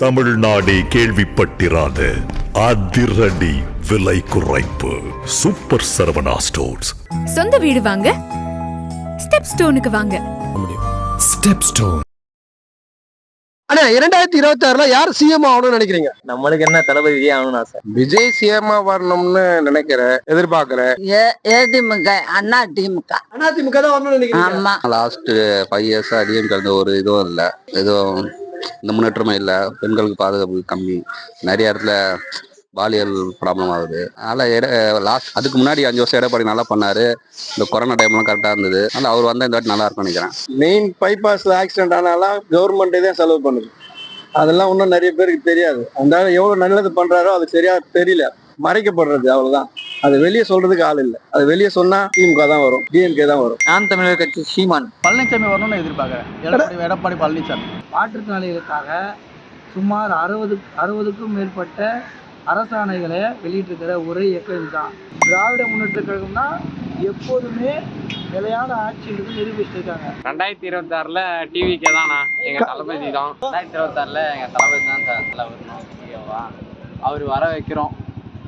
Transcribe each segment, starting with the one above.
தமிழ்நாடே கேள்விப்பட்டிராத அதிரடி விலை குறைப்பு சூப்பர் சரவணா ஸ்டோர்ஸ். சொந்த வீடு வாங்க ஸ்டெப் ஸ்டோனுக்கு வாங்க. Step stone. அண்ணா 2026ல யார் சிஎம் ஆகணும்னு நினைக்கிறீங்க? நம்மளுக்கு என்ன தளபதி விஜய் ஆகணும்னு ஆசை. விஜய் சிஎம் வரணும்னு நினைக்கிறேன், எதிர்பார்க்கிறேன். ஏடிஎம்க அண்ணா திமுக தான் வரணும்னு நினைக்கிறீங்க? ஆமா. லாஸ்ட் 5 இயர்ஸா டிஎம்கே இருந்த ஒரு இதுவும் இல்லை, எதுவும் இந்த முன்னேற்றமும் இல்லை. பெண்களுக்கு பாதுகாப்பு கம்மி, நிறைய இடத்துல பாலியல் ப்ராப்ளம் ஆகுது. அதனால அதுக்கு முன்னாடி 5 வருஷம் எடப்பாடி நல்லா பண்ணாரு. இந்த கொரோனா டைம்லாம் கரெக்டா இருந்தது. அதனால அவர் வந்தா இந்த வாட்டி நல்லா இருக்கும்னு நினைக்கிறேன். மெயின் பைபாஸ்ல ஆக்சிடென்ட் ஆனாலும் கவர்மெண்டே தான் செலவு பண்ணுது. அதெல்லாம் இன்னும் நிறைய பேருக்கு தெரியாது. அந்த எவ்வளவு நல்லது பண்றாரோ அது சரியா தெரியல, மறைக்கப்படுறது அவ்வளவுதான். அது வெளியே சொல்றதுக்கு ஆள் இல்லை. அது வெளியே சொன்னா திமுக தான் வரும், டிஎம்கே தான் வரும். நான் தமிழர் கட்சி சீமான். பழனிசாமி வரணும்னு எதிர்பார்க்கிறேன். எடப்பாடி பழனிசாமி. மாற்றுத்திறனாளிகளுக்காக சுமார் 60க்கும் மேற்பட்ட அரசாணைகளை வெளியிட்டிருக்கிற ஒரே இயக்கம் தான் திராவிட முன்னேற்ற கழகம்னா. எப்போதுமே நிலையான ஆட்சி நிரூபிச்சிருக்காங்க. 2026ல டிவிக்கே தானா எங்க தளபதி தான். 2026ல எங்க தளபதி தான் வரணும். அவர் வர வைக்கிறோம்,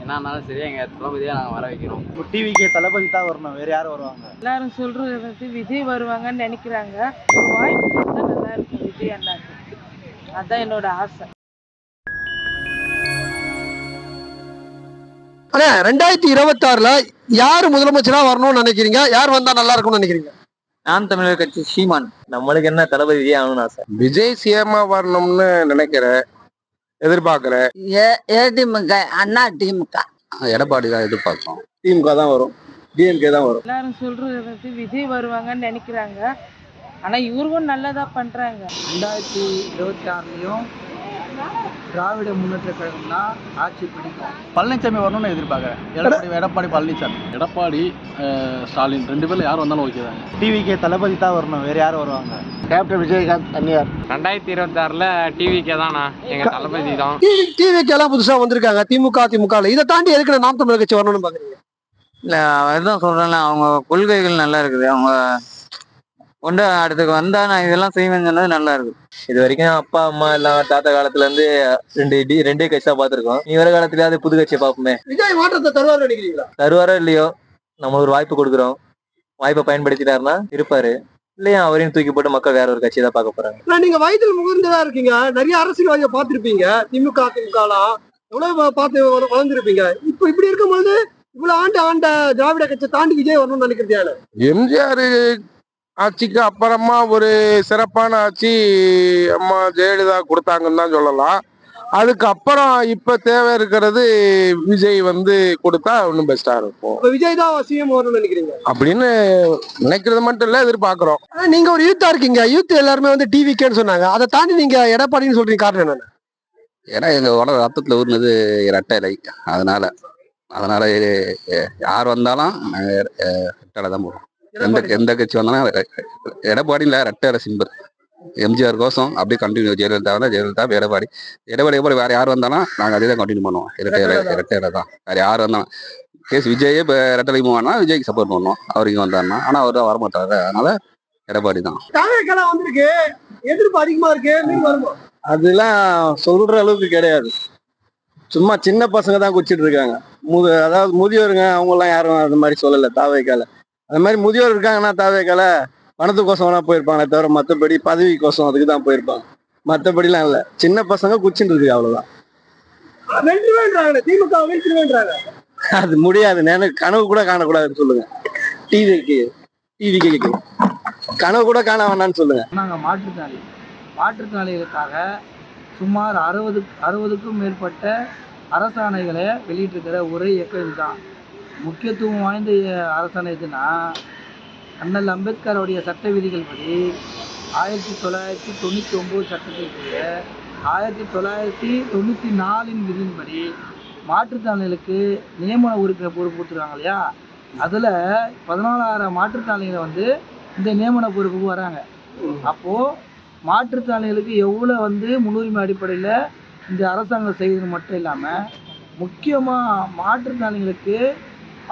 என்னன்னாலும் சரி எங்க தளபதியை நாங்கள் வர வைக்கிறோம். டிவிக்கே தளபதி தான் வரணும், வேற யாரும் வருவாங்க? எல்லாரும் சொல்றது வந்து விஜய் வருவாங்கன்னு நினைக்கிறாங்க. ஒரு வாய்ப்பு கொடுத்தா நல்லா இருக்கும் விஜய் அண்ணாக்கு. அதான் என்னோட ஆசை. அண்ணா 2026ல யார் முதலமைச்சரா வரணும்னு நினைக்கிறீங்க? யார் வந்தா நல்லா இருக்கும்னு நினைக்கிறீங்க? நான் தமிழர் கட்சி சீமான். நம்மளுக்கு என்ன தளபதி விஜய் ஆகணும்னு ஆசை. விஜய் சிஎம் வரணும்னு நினைக்கிறேன், எதிர்பார்க்கிறேன். ஏடிஎம்க அண்ணா திமுக. எடப்பாடி தான் எதிர்பார்க்கிறோம். திமுக தான் வரும், டிஎம்கே தான் வரும். எல்லாரும் சொல்றது வந்து விஜய் வருவாங்கன்னு நினைக்கிறாங்க. ஆனா இவருக்கும் நல்லதா பண்றாங்க. 2026லயும் திராவிட முன்னேற்ற கழகம்னா ஆட்சி பிடிக்கும். பழனிசாமி வரணும்னு எதிர்பார்க்கிறேன். எடப்பாடி பழனிசாமி. எடப்பாடி ஸ்டாலின் 2 பேர்ல யார் வந்தாலும் ஓகே தான். டிவிக்கே தளபதி தான் வரணும், வேற யாரும் வருவாங்க? கேப்டன் விஜயகாந்த் தனியார். 2026ல டிவிக்கே தானா எங்க தளபதி தான். டிவிக்கு எல்லாம் புதுசா வந்திருக்காங்க திமுக. இதை தாண்டி எதுக்கு நாம் தமிழர் கட்சி வரணும்னு பாக்குறீங்க? இல்ல அதுதான் சொல்றேன்ல, அவங்க கொள்கைகள் நல்லா இருக்குது. அவங்க கொண்டு அடுத்துக்கு வந்தா நான் இதெல்லாம் செய்வேன்னு சொன்னது நல்லா இருக்கு. இது வரைக்கும் அப்பா அம்மா எல்லாம் தாத்தா காலத்துல இருந்து ரெண்டே கட்சி தான் பாத்துருக்கோம். நீ வர காலத்துலயாவது புது கட்சியை பார்ப்போமே. விஜய் மாற்றத்தை தருவாரு நினைக்கிறீங்களா? தருவாரோ இல்லையோ, நம்ம ஒரு வாய்ப்பு கொடுக்குறோம். வாய்ப்பை பயன்படுத்திட்டாருன்னா இருப்பாரு, இல்லையா அவரையும் தூக்கி போட்டு மக்கள் வேற ஒரு கட்சியை தான் பார்க்க போறாங்க. நீங்க வயதில் முகர்ந்ததா இருக்கீங்க, நிறைய அரசியல்வாதியை பார்த்திருப்பீங்க. திமுக எவ்வளவு பார்த்து வளர்ந்துருப்பீங்க. இப்ப இப்படி இருக்கும்போது இவ்வளவு ஆண்ட திராவிட கட்சியை தாண்டி விஜய் வரணும்னு நினைக்கிறது? எம்ஜிஆர் ஆட்சிக்கு அப்புறமா ஒரு சிறப்பான ஆட்சி அம்மா ஜெயலலிதா கொடுத்தாங்கன்னு தான் சொல்லலாம். அதுக்கப்புறம் இப்ப தேவை இருக்கிறது விஜய் கொடுத்தா இன்னும் பெஸ்டா இருக்கும். விஜய் தான் சிஎம் வரணும்னு நினைக்கிறீங்க? அப்படின்னு நினைக்கிறது மட்டும் இல்ல, எதிர்பார்க்கிறோம். நீங்க ஒரு யூத்தா இருக்கீங்க, யூத் எல்லாருமே டிவிக்கேன்னு சொன்னாங்க. அதை தாண்டி நீங்க எடப்பாடின்னு சொல்றீங்க, காரணம் என்னன்னு? ஏன்னா எங்க உலக ரத்தத்துல ஊர்னது இரட்டை இலை. அதனால யார் வந்தாலும் நாங்க ரெட்டை தான் போடுறோம். எந்த கட்சி வந்தாலும் எடப்பாடியில் ரெட்டை இலை சிம்பர். எம்ஜிஆர் கோசம் அப்படியே கண்டினியூ. ஜெயலலிதா எடப்பாடி வேற யார் வந்தாலும் நாங்க அதே தான் கண்டினியூ பண்ணுவோம். இரட்டை இலை தான். வேற யார் வந்தாலும் கேஸ் விஜயே இப்போ ரெட்டை மூவானா விஜய்க்கு சப்போர்ட் பண்ணுவோம். அவருக்கு வந்தாருன்னா. ஆனா அவர் தான் வரமாட்டாரு, அதனால எடப்பாடி தான். வந்திருக்கு, எதிர்ப்பு அதிகமா இருக்கு. அதெல்லாம் சொல்ற அளவுக்கு கிடையாது. சும்மா சின்ன பசங்க தான் குச்சிட்டு இருக்காங்க. அதாவது முதியோருங்க அவங்க எல்லாம் யாரும் அந்த மாதிரி சொல்லல. தாவேக்கால அந்த மாதிரி முதியோர் இருக்காங்கன்னா தாவேக்கால பணத்துக்கோசம் வேணா போயிருப்பாங்களே தவிர மற்றபடி பதவிக்கோசம் அதுக்கு தான் போயிருப்பாங்க. மற்றபடிலாம் இல்லை. சின்ன பசங்க குச்சிட்டு இருக்கு, அவ்வளவுதான். அது முடியாது. எனக்கு கனவு கூட காணக்கூடாதுன்னு சொல்லுங்க. டிவிக்கு கனவு கூட காண வேணான்னு சொல்லுங்க. நாங்க மாற்றுத்திறனாளிகளுக்காக சுமார் 60க்கும் மேற்பட்ட அரசாணைகளை வெளியிட்டிருக்கிற ஒரே இயக்கம் தான். முக்கியத்துவம் வாய்ந்த அரசாணை எதுனா, அண்ணல் அம்பேத்கருடைய சட்ட விதிகள் படி 1999 சட்டத்திற்கு 1994 விதியின்படி மாற்றுத்திறனாளிகளுக்கு நியமன உறுப்பினர் பொறுப்பு கொடுத்துருக்காங்க இல்லையா? அதில் 14,000 மாற்றுத்திறனாளிகளை இந்த நியமன பொறுப்புக்கு வராங்க. அப்போது மாற்றுத்திறனாளிகளுக்கு எவ்வளோ முன்னுரிமை அடிப்படையில் இந்த அரசாங்கம் செய்வது மட்டும் இல்லாமல், முக்கியமாக மாற்றுத்திறனாளிகளுக்கு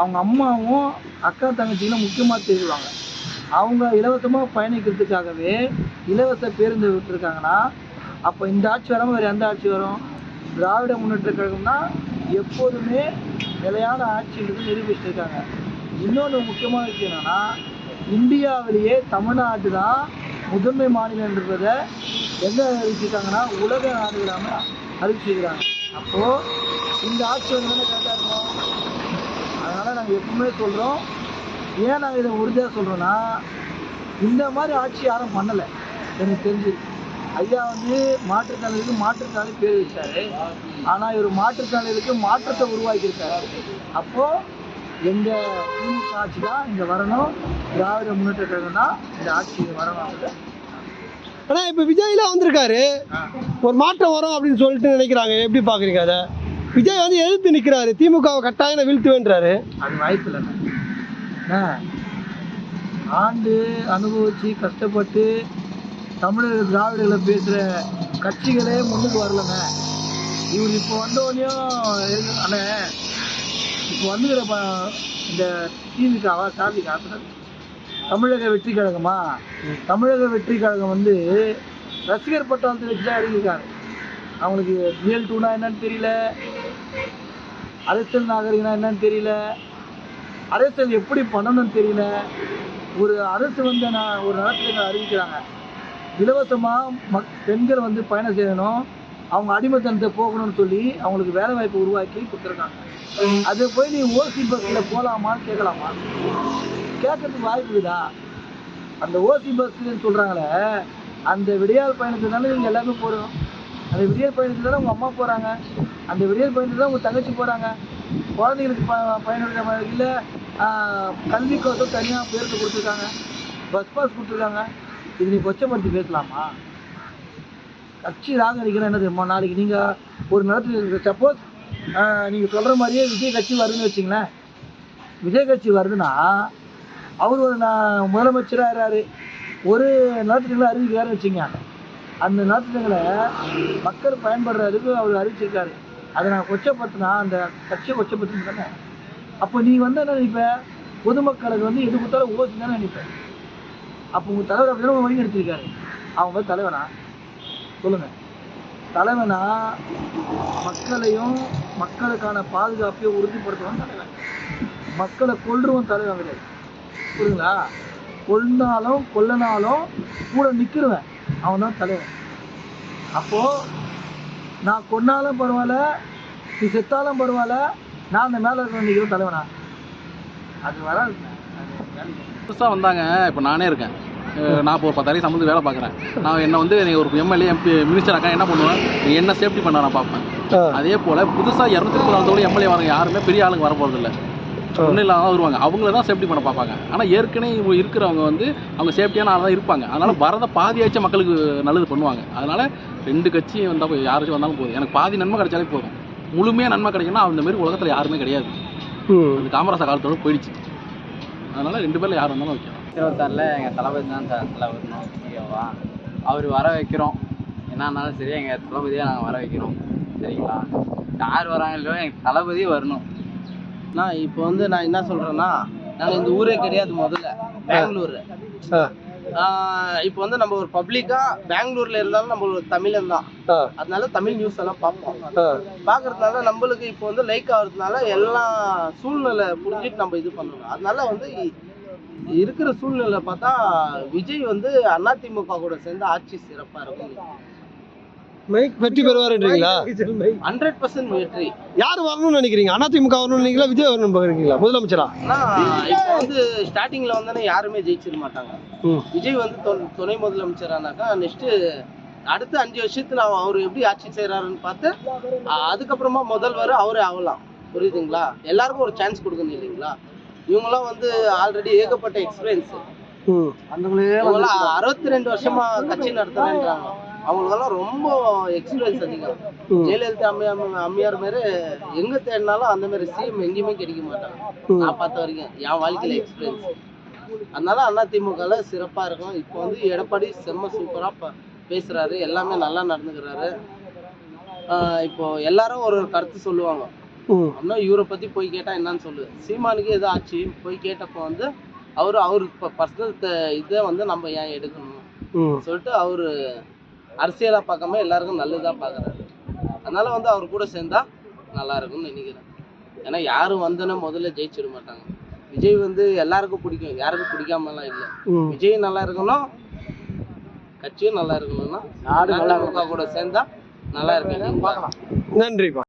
அவங்க அம்மாவும் அக்கா தங்கச்சிகளும் முக்கியமாக தெரிவிவாங்க. அவங்க இலவசமாக பயணிக்கிறதுக்காகவே இலவச பேருந்து விட்டுருக்காங்கன்னா அப்போ இந்த ஆட்சி வராமல் வேறு எந்த ஆட்சி வரும்? திராவிட முன்னேற்ற கழகம்னா எப்போதுமே நிலையான ஆட்சின்றது நிரூபிச்சுட்டு இருக்காங்க. இன்னொன்று முக்கியமான விஷயம் என்னன்னா, இந்தியாவிலேயே தமிழ்நாடு தான் முதன்மை மாநிலன்றதை எங்கே அறிவிச்சிருக்காங்கன்னா உலக நாடுகளாமல் அறிவிச்சிருக்கிறாங்க. அப்போது இந்த ஆட்சி வந்து தானே கரெக்டாக இருக்கும். அதனால் நாங்கள் எப்பவுமே சொல்கிறோம், ஏன் நாங்கள் இதை உறுதியாக சொல்கிறோன்னா, இந்த மாதிரி ஆட்சி யாரும் பண்ணலை எனக்கு தெரிஞ்சு. ஐயா வந்து மாற்றுத்திறனாளிகளுக்கு மாற்றுத்திறனாளி பேர் வச்சாரு, ஆனால் இவர் மாற்றுத்திறனாளிகளுக்கு மாற்றத்தை உருவாக்கியிருக்காரு. அப்போது எங்கள் திமுக ஆட்சி தான் இங்கே வரணும், திராவிட முன்னேற்ற கழகம் தான் இந்த ஆட்சி வரணும். ஆனால் இப்போ விஜய்லாம் வந்திருக்காரு, ஒரு மாற்றம் வரும் அப்படின்னு சொல்லிட்டு நினைக்கிறாங்க. எப்படி பார்க்குறீங்க அதை? விஜய் வந்து எதிர்த்து நிற்கிறாரு, திமுகவை கட்டாயம் வீழ்த்துவேன்றாரு. அது வாய்ப்பு இல்லைண்ணா. ஆண்டு அனுபவித்து கஷ்டப்பட்டு தமிழர் திராவிடர்களை பேசுகிற கட்சிகளே முன்னுக்கு வரலண்ணே. இவர் இப்போ வந்தோடனையும் அண்ணே இப்போ வந்துக்கிற இந்த திமுகவா சாதிக்கா தமிழக வெற்றி கழகமா? தமிழக வெற்றி கழகம் வந்து ரசிகர் பட்டாளத்தை வச்சு தான் இறங்கியிருக்காரு. அவங்களுக்கு ரியல் டூனா என்னன்னு தெரியல, அரசியல் நாகரிகனா என்னன்னு தெரியல, அரசியல் எப்படி பண்ணணும்னு தெரியல. ஒரு அரசு வந்து ஒரு நேரத்தில் அறிவிக்கிறாங்க, இலவசமாக பெண்கள் வந்து பயணம் செய்யணும், அவங்க அடிமைத்தனத்தை போகணும்னு சொல்லி அவங்களுக்கு வேலை வாய்ப்பு உருவாக்கி கொடுத்துருக்காங்க. அதை போய் நீ ஓசி பஸ்ஸில் போகலாமான்னு கேட்கலாமா? கேட்கறதுக்கு வாய்ப்பு இருக்குதா? அந்த ஓசி பஸ்ன்னு சொல்கிறாங்களே, அந்த விடியால் பயணத்துக்கு தானே நீங்கள் எல்லாமே போகிறோம். அந்த விடியல் பயணத்துக்கு தானே உங்கள் அம்மா போகிறாங்க, அந்த விடியல் பயணத்துக்கு தான் உங்கள் தங்கச்சி போகிறாங்க. குழந்தைங்களுக்கு பயனுடைய மாதிரி இல்லை, கல்விக்கோசம் தனியாக பேருக்கு கொடுத்துருக்காங்க, பஸ் பாஸ் கொடுத்துருக்காங்க. இது நீ கொச்சப்படுத்தி பேசலாமா? கட்சி ராகரிக்கிறேன் என்ன தெரியுமா? நாளைக்கு நீங்கள் ஒரு நேரத்தில் சப்போஸ் நீங்கள் சொல்கிற மாதிரியே விஜய் கட்சி வருதுன்னு வச்சிங்களேன், விஜய் கட்சி வருதுன்னா அவர் ஒரு முதலமைச்சராகிறாரு, ஒரு நலத்திட்டங்களை அறிவிக்கிறாருன்னு வச்சுங்க. அந்த நலத்திட்டங்களை மக்கள் பயன்படுறதுக்கு அவர் அறிவிச்சிருக்காரு. அதை நான் கொச்சப்படுத்தினா அந்த கட்சியை கொச்சப்படுத்தின்னு தானே. அப்போ நீ வந்து என்ன நினைப்பேன்? பொதுமக்களுக்கு வந்து எது கொடுத்தாலும் ஓசி தானே நினைப்பேன். அப்போ உங்கள் தலைவர் அப்படி தானே வழி எடுத்திருக்காரு. அவங்க வந்து தலைவனா சொல்லுங்கள்? தலைவனா மக்களையும் மக்களுக்கான பாதுகாப்பையும் உறுதிப்படுத்துவான் தலைவன். மக்களை கொல்றவன் தலைவன் கிடையாது, புரியுங்களா? கொல்லாலும் கொல்லனாலும் கூட நிற்கிறவன் அவன் தான் தலைவன். அப்போது நான் கொன்னாலும் பரவாயில்ல, நீ செத்தாலும் பரவாயில்ல, நான் அந்த மேலே இருக்க நிற்கிற தலைவனா? அது வராது. புதுசாக வந்தாங்க. இப்போ நானே இருக்கேன், நான் இப்போ ஒரு 10 சம்பளத்துக்கு வேலை பார்க்குறேன். நான் என்ன வந்து நீங்கள் ஒரு எம்எல்ஏ எம்பி மினிஸ்டர் ஆக்கா என்ன பண்ணுவேன், என்ன சேஃப்டி பண்ண நான் பார்ப்பேன். அதே போல் புதுசாக 234 எம்எல்ஏ வரவங்க யாருமே பெரிய ஆளுங்க வர போகிறது இல்லை, ஒன்றும் இல்லாமல் வருவாங்க. அவங்கள தான் சேஃப்டி பண்ண பார்ப்பாங்க. ஆனால் ஏற்கனவே இருக்கிறவங்க வந்து அவங்க சேஃப்டியான ஆளாக தான் இருப்பாங்க. அதனால் வரத பாதியாச்சும் மக்களுக்கு நல்லது பண்ணுவாங்க. அதனால் 2 கட்சி வந்தால் யாராச்சும் வந்தாலும் போதும், எனக்கு பாதி நன்மை கிடைச்சாலே போதும். முழுமையாக நன்மை கிடைக்குன்னா அந்த மாதிரி உலகத்தில் யாருமே கிடையாது. அந்த காமராசர் காலத்தோடு போயிடுச்சு. அதனால் 2 பேரில் யார் வந்தாலும் ஓகே. 26 எங்கள் தளபதி தான் தலை வரணும், ஓகேவா? அவர் வர வைக்கிறோம், என்னன்னாலும் சரி எங்கள் தளபதியாக நாங்கள் வர வைக்கிறோம், சரிங்களா? யார் வராங்க இல்லையோ எங்கள் தளபதியே வரணும். நான் இப்போ வந்து நான் என்ன சொல்கிறேன்னா, நாங்கள் இந்த ஊரே கிடையாது, முதல்ல பெங்களூர். இப்போ வந்து நம்ம ஒரு பப்ளிக்காக பெங்களூரில் இருந்தாலும் நம்ம ஒரு தமிழன் தான், அதனால தமிழ் நியூஸ் எல்லாம் பார்ப்போம். பார்க்கறதுனால நம்மளுக்கு இப்போ வந்து லைக் ஆகிறதுனால எல்லா சூழ்நிலை புரிஞ்சுட்டு நம்ம இது பண்ணணும். அதனால வந்து இருக்கிற சூழ்நிலை பார்த்தா விஜய் வந்து அதிமுக கூட சேர்ந்து ஆட்சி சிறப்பாக இருக்கும், வெற்றி பெறுவாருன்றீங்களா? 100% வெற்றி. யார் வரணும்னு நினைக்கிறீங்க? அதிமுக வரணும்னு நினைக்கிறீங்களா, விஜய் வரணும்னு பார்க்குறீங்களா முதலமைச்சரா? இப்போ வந்து ஸ்டார்டிங்ல வந்து யாருமே ஜெயிச்சிட மாட்டாங்க. விஜய் வந்து துணை முதலமைச்சரானாக்கா நெக்ஸ்ட் அடுத்த 5 வருஷத்துல அவர் எப்படி ஆட்சி செய்யறாருன்னு பார்த்து அதுக்கப்புறமா முதல்வர் அவரே ஆகலாம், புரியுதுங்களா? எல்லாருக்கும் ஒரு சான்ஸ் கொடுக்கணும் இல்லைங்களா? இவங்கெல்லாம் வந்து ஆல்ரெடி ஏகப்பட்ட எக்ஸ்பீரியன்ஸ், 62 வருஷமா கட்சி நடத்துறேன்றாங்க. அவங்களுக்கெல்லாம் ரொம்ப எக்ஸ்பீரியன்ஸ் அதிகம். ஜெயலலிதா அம்மையார் மாரி எங்க தேடினாலும் அந்த மாதிரி சிஎம் எங்கேயுமே கிடைக்க மாட்டாங்க, நான் பார்த்த வரைக்கும் என் வாழ்க்கையில எக்ஸ்பீரியன்ஸ். அதனால அதிமுக சிறப்பா இருக்கும். இப்போ வந்து எடப்பாடி செம்ம சூப்பரா பேசுறாரு, எல்லாமே நல்லா நடந்துக்கிறாரு. இப்போ எல்லாரும் ஒரு கருத்து சொல்லுவாங்க, அப்படின்னா இவரை பத்தி போய் கேட்டா என்னன்னு சொல்லு. சீமானுக்கு எதோ ஆச்சு போய் கேட்டப்போ வந்து அவரு பர்சனல் இதை வந்து நம்ம ஏன் எடுக்கணும் சொல்லிட்டு அவரு அரசியலா பார்க்காம எல்லாருக்கும் நல்லதா பார்க்குறாரு. அதனால வந்து அவர் கூட சேர்ந்தா நல்லா இருக்கும்னு நினைக்கிறேன். ஏன்னா யாரும் வந்தோன்னா முதல்ல ஜெயிச்சிட மாட்டாங்க. விஜய் வந்து எல்லாருக்கும் பிடிக்கும், யாருக்கும் பிடிக்காமலாம் இல்லை. விஜய் நல்லா இருக்கணும், கட்சியும் நல்லா இருக்கணும்னா கூட சேர்ந்தா நல்லா இருக்கு. நன்றிப்பா.